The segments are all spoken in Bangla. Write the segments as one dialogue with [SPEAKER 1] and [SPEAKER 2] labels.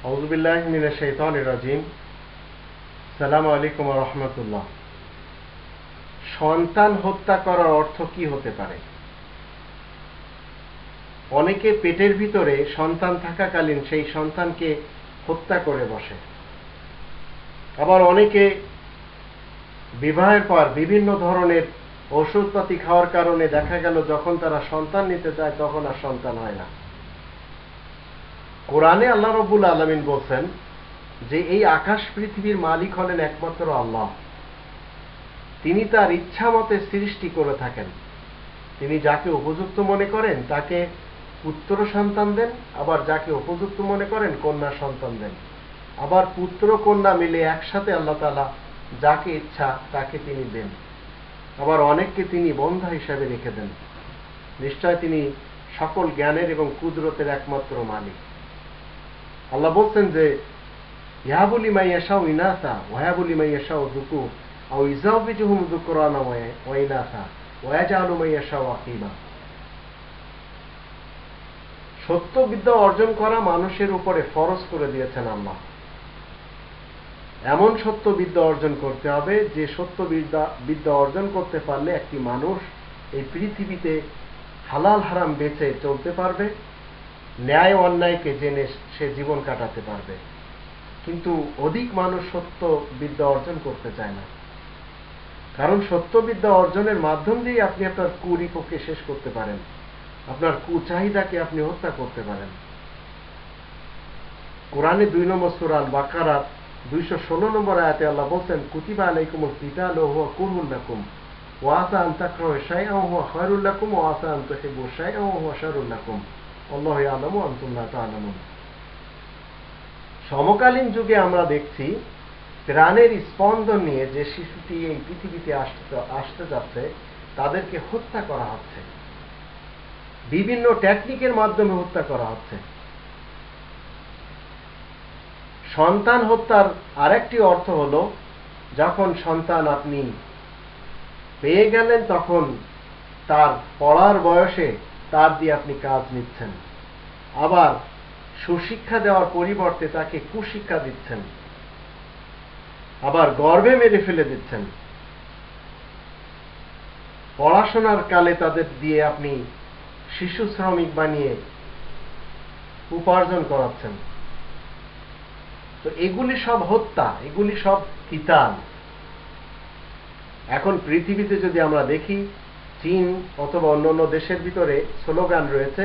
[SPEAKER 1] আউযু বিল্লাহি মিনাশ শাইতানির রাজিম। আসসালামু আলাইকুম ওয়া রাহমাতুল্লাহ। সন্তান হত্যা করার অর্থ কি হতে পারে? অনেকে পেটের ভিতরে সন্তান থাকাকালীন সেই সন্তানকে হত্যা করে বসে। আবার অনেকে বিবাহের পর বিভিন্ন ধরনের ওষুধপাতি খাওয়ার কারণে দেখা গেল যখন তারা সন্তান নিতে চায় তখন আর সন্তান হয় না। কোরআনে আল্লাহ রাব্বুল আলামিন বলছেন যে এই আকাশ পৃথিবীর মালিক হলেন একমাত্র আল্লাহ। তিনি তার ইচ্ছা মতে সৃষ্টি করে থাকেন। তিনি যাকে উপযুক্ত মনে করেন তাকে পুত্র সন্তান দেন, আবার যাকে উপযুক্ত মনে করেন কন্যা সন্তান দেন। আবার পুত্র কন্যা মিলে একসাথে আল্লাহ তাআলা যাকে ইচ্ছা তাকে তিনি দেন। আবার অনেককে তিনি বন্ধা হিসাবে রেখে দেন। নিশ্চয় তিনি সকল জ্ঞানের এবং কুদরতের একমাত্র মালিক। আল্লাহ বলছেন যে ইয়াহাবু লিমান ইয়াশাউ ইনাসা ওয়া ইয়াহাবু লিমান ইয়াশাউ যুকুর আও ইউযাওবিজুহুম যুকরানা ওয়া ইনাসা ওয়া ইয়াজআলু মান ইয়াশাউ আকিমা। সত্য বিদ্যা অর্জন করা মানুষের উপরে ফরজ করে দিয়েছেন আল্লাহ। এমন সত্য বিদ্যা অর্জন করতে হবে যে সত্য বিদ্যা অর্জন করতে পারলে একটি মানুষ এই পৃথিবীতে হালাল হারাম বেছে চলতে পারবে, ন্যায় অন্যায়কে জেনে সে জীবন কাটাতে পারবে। কিন্তু অধিক মানুষ সত্য বিদ্যা অর্জন করতে চায় না, কারণ সত্য বিদ্যা অর্জনের মাধ্যম দিয়ে আপনি আপনার কুরিপুকে শেষ করতে পারেন, আপনার কুচাহিদাকে আপনি হত্যা করতে পারেন। কোরআনে 2 নম্বর সূরা আল বাকারার 216 নম্বর আয়াতে আল্লাহ বলছেন কুতিবা আলাইকুমুল কিতালু ওয়া হুয়া কুরহুল লাকুম ওয়া আসা আন তাকরাহু শাইআন ওয়া হুয়া খায়রুল লাকুম ওয়া আসা আন তুহিব্বু শাইআন ওয়া হুয়া শাররুল লাকুম আল্লাহু ইয়ালামু ওয়া আনতুম লা তা'লামুন। সমকালীন যুগে আমরা দেখছি প্রাণের স্পন্দন নিয়ে যে শিশুটি এই পৃথিবীতে আসতে যাচ্ছে তাদেরকে হত্যা করা হচ্ছে, বিভিন্ন টেকনিকের মাধ্যমে হত্যা করা হচ্ছে। সন্তান হত্যার আরেকটি অর্থ হলো যখন সন্তান আপনি পেয়ে গেলেন তখন তার পড়ার বয়সে তার দিয়ে আপনি কাজ নিচ্ছেন, আবার সুশিক্ষা দেওয়ার পরিবর্তে তাকে কুশিক্ষা দিচ্ছেন, আবার গর্ভে মেরে ফেলে দিচ্ছেন। পড়াশোনার কালে তাদের দিয়ে আপনি শিশু শ্রমিক বানিয়ে উপার্জন করাচ্ছেন। তো এগুলি সব হত্যা, এগুলি সব কিতাল। এখন পৃথিবীতে যদি আমরা দেখি চীন অথবা অন্যান্য দেশের ভিতরে স্লোগান রয়েছে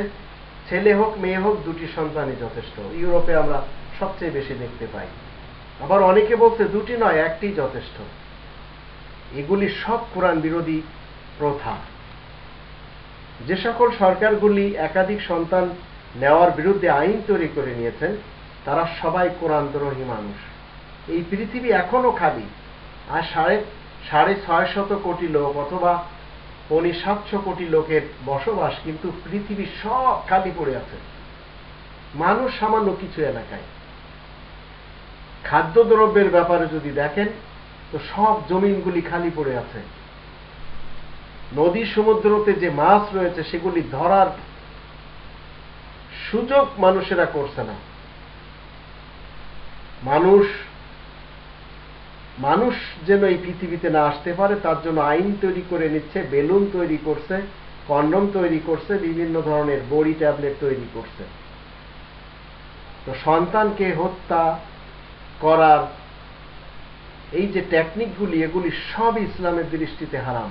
[SPEAKER 1] ছেলে হোক মেয়ে হোক দুটি সন্তানই যথেষ্ট। ইউরোপে আমরা সবচেয়ে বেশি দেখতে পাই। আবার অনেকে বলছে দুটি নয় একটি যথেষ্ট। এগুলি সব কোরআন বিরোধী প্রথা। যে সকল সরকারগুলি একাধিক সন্তান নেওয়ার বিরুদ্ধে আইন তৈরি করে নিয়েছেন তারা সবাই কোরআনদ্রোহী মানুষ। এই পৃথিবী এখনো খালি, আর 650 কোটি লোক অথবা 700 কোটি লোকের বসবাস, কিন্তু পৃথিবী সব খালি পড়ে আছে, মানুষ সামান্য কিছু এলাকায়। খাদ্যদ্রব্যের ব্যাপারে যদি দেখেন তো সব জমিনগুলি খালি পড়ে আছে। নদী সমুদ্রতে যে মাছ রয়েছে সেগুলি ধরার সুযোগ মানুষেরা করছে না। মানুষ যেন এই পৃথিবীতে না আসতে পারে তার জন্য আইন তৈরি করে নিচ্ছে, বেলুন তৈরি করছে, কন্ডম তৈরি করছে, বিভিন্ন ধরনের বড়ি ট্যাবলেট তৈরি করছে। তো সন্তানকে হত্যা করার এই যে টেকনিকগুলি এগুলি সব ইসলামের দৃষ্টিতে হারাম।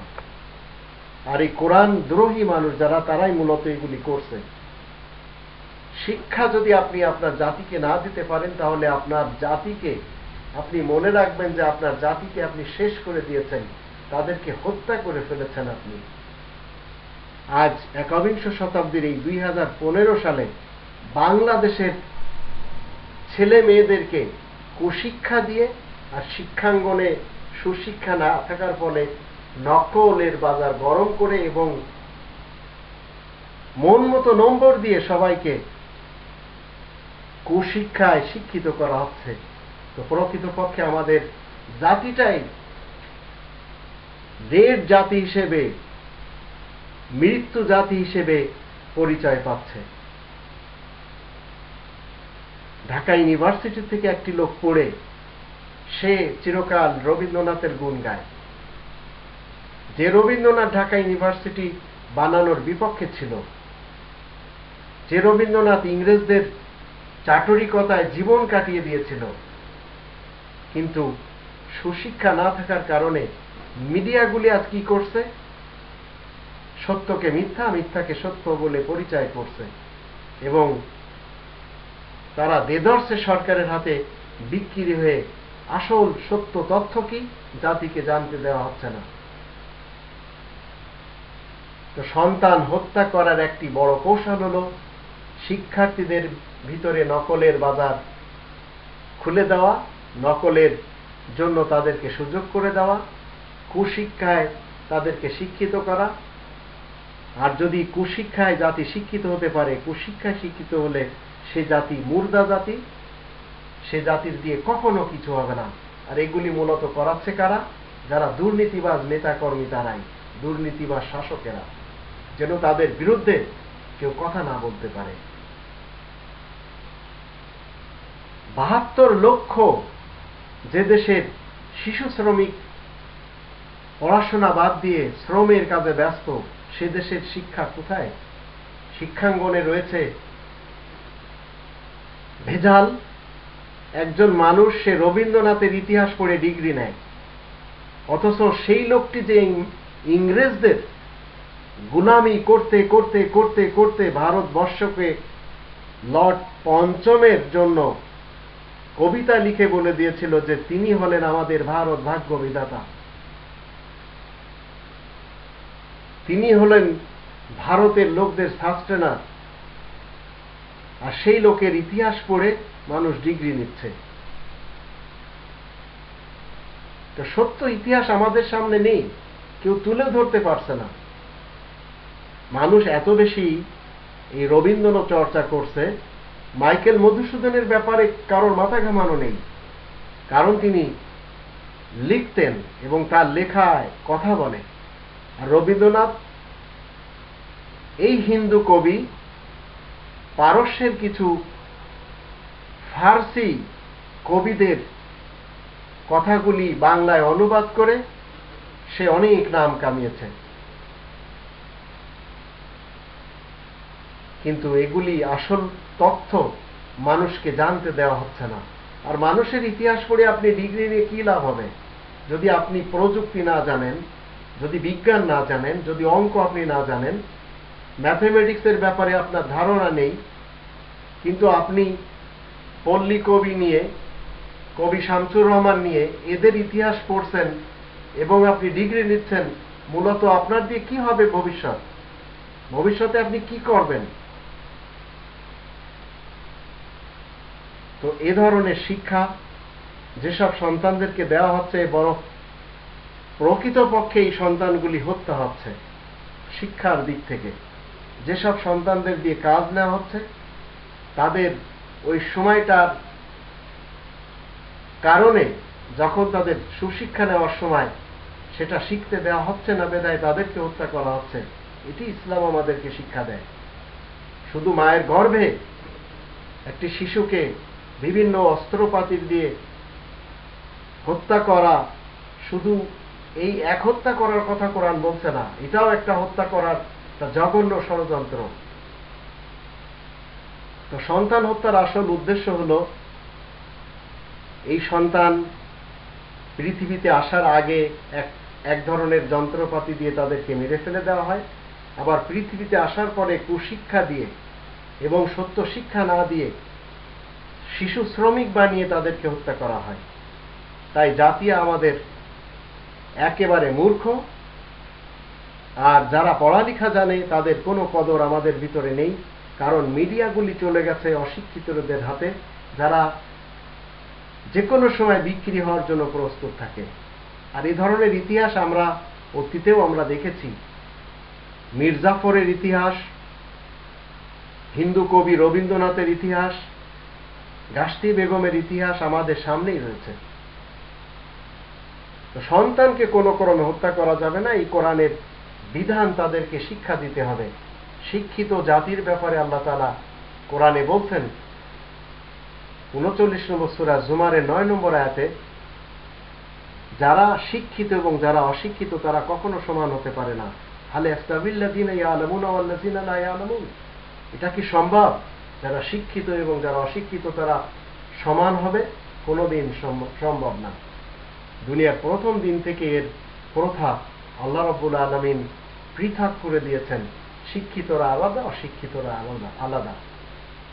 [SPEAKER 1] আর এই কোরআন দ্রোহী মানুষ যারা তারাই মূলত এগুলি করছে। শিক্ষা যদি আপনি আপনার জাতিকে না দিতে পারেন তাহলে আপনার জাতিকে আপনি মনে রাখবেন যে আপনার জাতিকে আপনি শেষ করে দিয়েছেন, তাদেরকে হত্যা করে ফেলেছেন আপনি। আজ একবিংশ শতাব্দীর এই 2015 সালে বাংলাদেশের ছেলে মেয়েদেরকে কুশিক্ষা দিয়ে আর শিক্ষাঙ্গনে সুশিক্ষা না থাকার ফলে নকলের বাজার গরম করে এবং মন মতো নম্বর দিয়ে সবাইকে কুশিক্ষায় শিক্ষিত করা হচ্ছে। তো প্রকৃতপক্ষে আমাদের জাতিটাই রেড জাতি হিসেবে, মৃত্যু জাতি হিসেবে পরিচয় পাচ্ছে। ঢাকা ইউনিভার্সিটি থেকে একটি লোক পড়ে সে চিরকাল রবীন্দ্রনাথের গুণ গায়। যে রবীন্দ্রনাথ ঢাকা ইউনিভার্সিটি বানানোর বিপক্ষে ছিল, যে রবীন্দ্রনাথ ইংরেজদের চাটুরিকতায় জীবন কাটিয়ে দিয়েছিল, কিন্তু সুশিক্ষা না থাকার কারণে মিডিয়াগুলি আজ কি করছে? সত্যকে মিথ্যা, মিথ্যাকে সত্য বলে পরিচয় করছে এবং তারা দেদর্শে সরকারের হাতে বিক্রি হয়ে আসল সত্য তথ্য কি জাতিকে জানতে দেওয়া হচ্ছে না। তো সন্তান হত্যা করার একটি বড় কৌশল হল শিক্ষার্থীদের ভিতরে নকলের বাজার খুলে দেওয়া, নকলের জন্য তাদেরকে সুযোগ করে দেওয়া, কুশিক্ষায় তাদেরকে শিক্ষিত করা। আর যদি কুশিক্ষায় জাতি শিক্ষিত হতে পারে, কুশিক্ষায় শিক্ষিত হলে সে জাতি মুর্দা জাতি, সে জাতির দিয়ে কখনো কিছু হবে না। আর এগুলি মূলত করাচ্ছে কারা? যারা দুর্নীতিবাজ নেতাকর্মী, তারাই দুর্নীতিবাজ শাসকেরা, যেন তাদের বিরুদ্ধে কেউ কথা না বলতে পারে। ৭২ লক্ষ যে দেশের শিশু শ্রমিক পড়াশোনা বাদ দিয়ে শ্রমের কাজে ব্যস্ত, সে দেশের শিক্ষা কোথায়? শিক্ষাঙ্গনে রয়েছে ভেজাল। একজন মানুষ সে রবীন্দ্রনাথের ইতিহাস পড়ে ডিগ্রি নেয়, অথচ সেই লোকটি যে ইংরেজদের গুলামি করতে করতে করতে করতে ভারতবর্ষকে লর্ড পঞ্চমের জন্য কবিতা লিখে বলে দিয়েছিল যে তিনি হলেন আমাদের ভারত ভাগ্য বিধাতা, তিনি হলেন ভারতের লোকদের সাস্টেনার। আর সেই লোকের ইতিহাস পড়ে মানুষ ডিগ্রি নিচ্ছে। তো সত্য ইতিহাস আমাদের সামনে নেই, কেউ তুলে ধরতে পারছে না। মানুষ এত বেশি এই রবীন্দ্রনাথ চর্চা করছে, মাইকেল মধুসূদনের ব্যাপারে কারোর মাথা ঘামানো নেই, কারণ তিনি লিখতেন এবং তার লেখায় কথা বলে। আর রবীন্দ্রনাথ এই হিন্দু কবি পারস্যের কিছু ফার্সি কবিদের কথাগুলি বাংলায় অনুবাদ করে সে অনেক নাম কামিয়েছে। কিন্তু এগুলি আসল তথ্য মানুষকে জানতে দেওয়া হচ্ছে না। আর মানুষের ইতিহাস পড়ে আপনি ডিগ্রি নিয়ে কি লাভ হবে যদি আপনি প্রযুক্তি না জানেন, যদি বিজ্ঞান না জানেন, যদি অঙ্ক আপনি না জানেন, ম্যাথমেটিক্সের ব্যাপারে আপনার ধারণা নেই, কিন্তু আপনি পল্লী কবি নিয়ে, কবি শামসুর রহমান নিয়ে এদের ইতিহাস পড়ছেন এবং আপনি ডিগ্রি নিচ্ছেন। মূলত আপনার দিয়ে কি হবে ভবিষ্যতে আপনি কি করবেন? তো এ ধরনের শিক্ষা যেসব সন্তানদেরকে দেওয়া হচ্ছে, বড় প্রকৃতপক্ষে এই সন্তানগুলি হত্যা হচ্ছে শিক্ষার দিক থেকে। যেসব সন্তানদের দিয়ে কাজ নেওয়া হচ্ছে তাদের ওই সময়টার কারণে, যখন তাদের সুশিক্ষা নেওয়ার সময় সেটা শিখতে দেওয়া হচ্ছে না, বেদায় তাদেরকে হত্যা করা হচ্ছে। এটি ইসলাম আমাদেরকে শিক্ষা দেয়। শুধু মায়ের গর্ভে একটি শিশুকে বিভিন্ন অস্ত্রপাতি দিয়ে হত্যা করা, শুধু এই এক হত্যা করার কথা কোরআন বলছে না, এটাও একটা হত্যা করার একটা জঘন্য ষড়যন্ত্র। তো সন্তান হত্যার আসল উদ্দেশ্য হলো এই সন্তান পৃথিবীতে আসার আগে এক ধরনের যন্ত্রপাতি দিয়ে তাদেরকে মেরে ফেলে দেওয়া হয়, আবার পৃথিবীতে আসার পরে কুশিক্ষা দিয়ে এবং সত্য শিক্ষা না দিয়ে শিশু শ্রমিক বানিয়ে তাদেরকে হত্যা করা হয়। তাই জাতি আমাদের একেবারে মূর্খ, আর যারা পড়ালেখা জানে তাদের কোনো কদর আমাদের ভিতরে নেই, কারণ মিডিয়াগুলি চলে গেছে অশিক্ষিতদের হাতে, যারা যে কোনো সময় বিক্রি হওয়ার জন্য প্রস্তুত থাকে। আর এই ধরনের ইতিহাস আমরা অতীতেও আমরা দেখেছি। মির্জাফরের ইতিহাস, হিন্দু কবি রবীন্দ্রনাথের ইতিহাস, গাস্তি বেগমের ইতিহাস আমাদের সামনেই রয়েছে। তো সন্তানকে কোনো ক্রমে হত্যা করা যাবে না, এই কোরআনের বিধান তাদেরকে শিক্ষা দিতে হবে। শিক্ষিত জাতির ব্যাপারে আল্লাহ তাআলা কোরআনে বলছেন 39 নম্বর সূরা জুমারের 9 নম্বর আয়াতে, যারা শিক্ষিত এবং যারা অশিক্ষিত তারা কখনো সমান হতে পারে না। হাল ইয়াস্তাবিল্লাযীনা ইয়ালামুনা ওয়াল্লাযীনা লা ইয়ালামুন, এটা কি সম্ভব? যারা শিক্ষিত এবং যারা অশিক্ষিত তারা সমান হবে? কোনোদিন সম্ভব না। দুনিয়ার প্রথম দিন থেকে এর প্রথা আল্লাহ রাব্বুল আলামিন পৃথক করে দিয়েছেন। শিক্ষিতরা আলাদা, অশিক্ষিতরা আলাদা।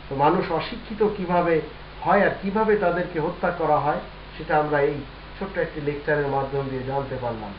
[SPEAKER 1] তো মানুষ অশিক্ষিত কিভাবে হয় আর কিভাবে তাদেরকে হত্যা করা হয় সেটা আমরা এই ছোট্ট একটি লেকচারের মাধ্যম দিয়ে জানতে পারলাম।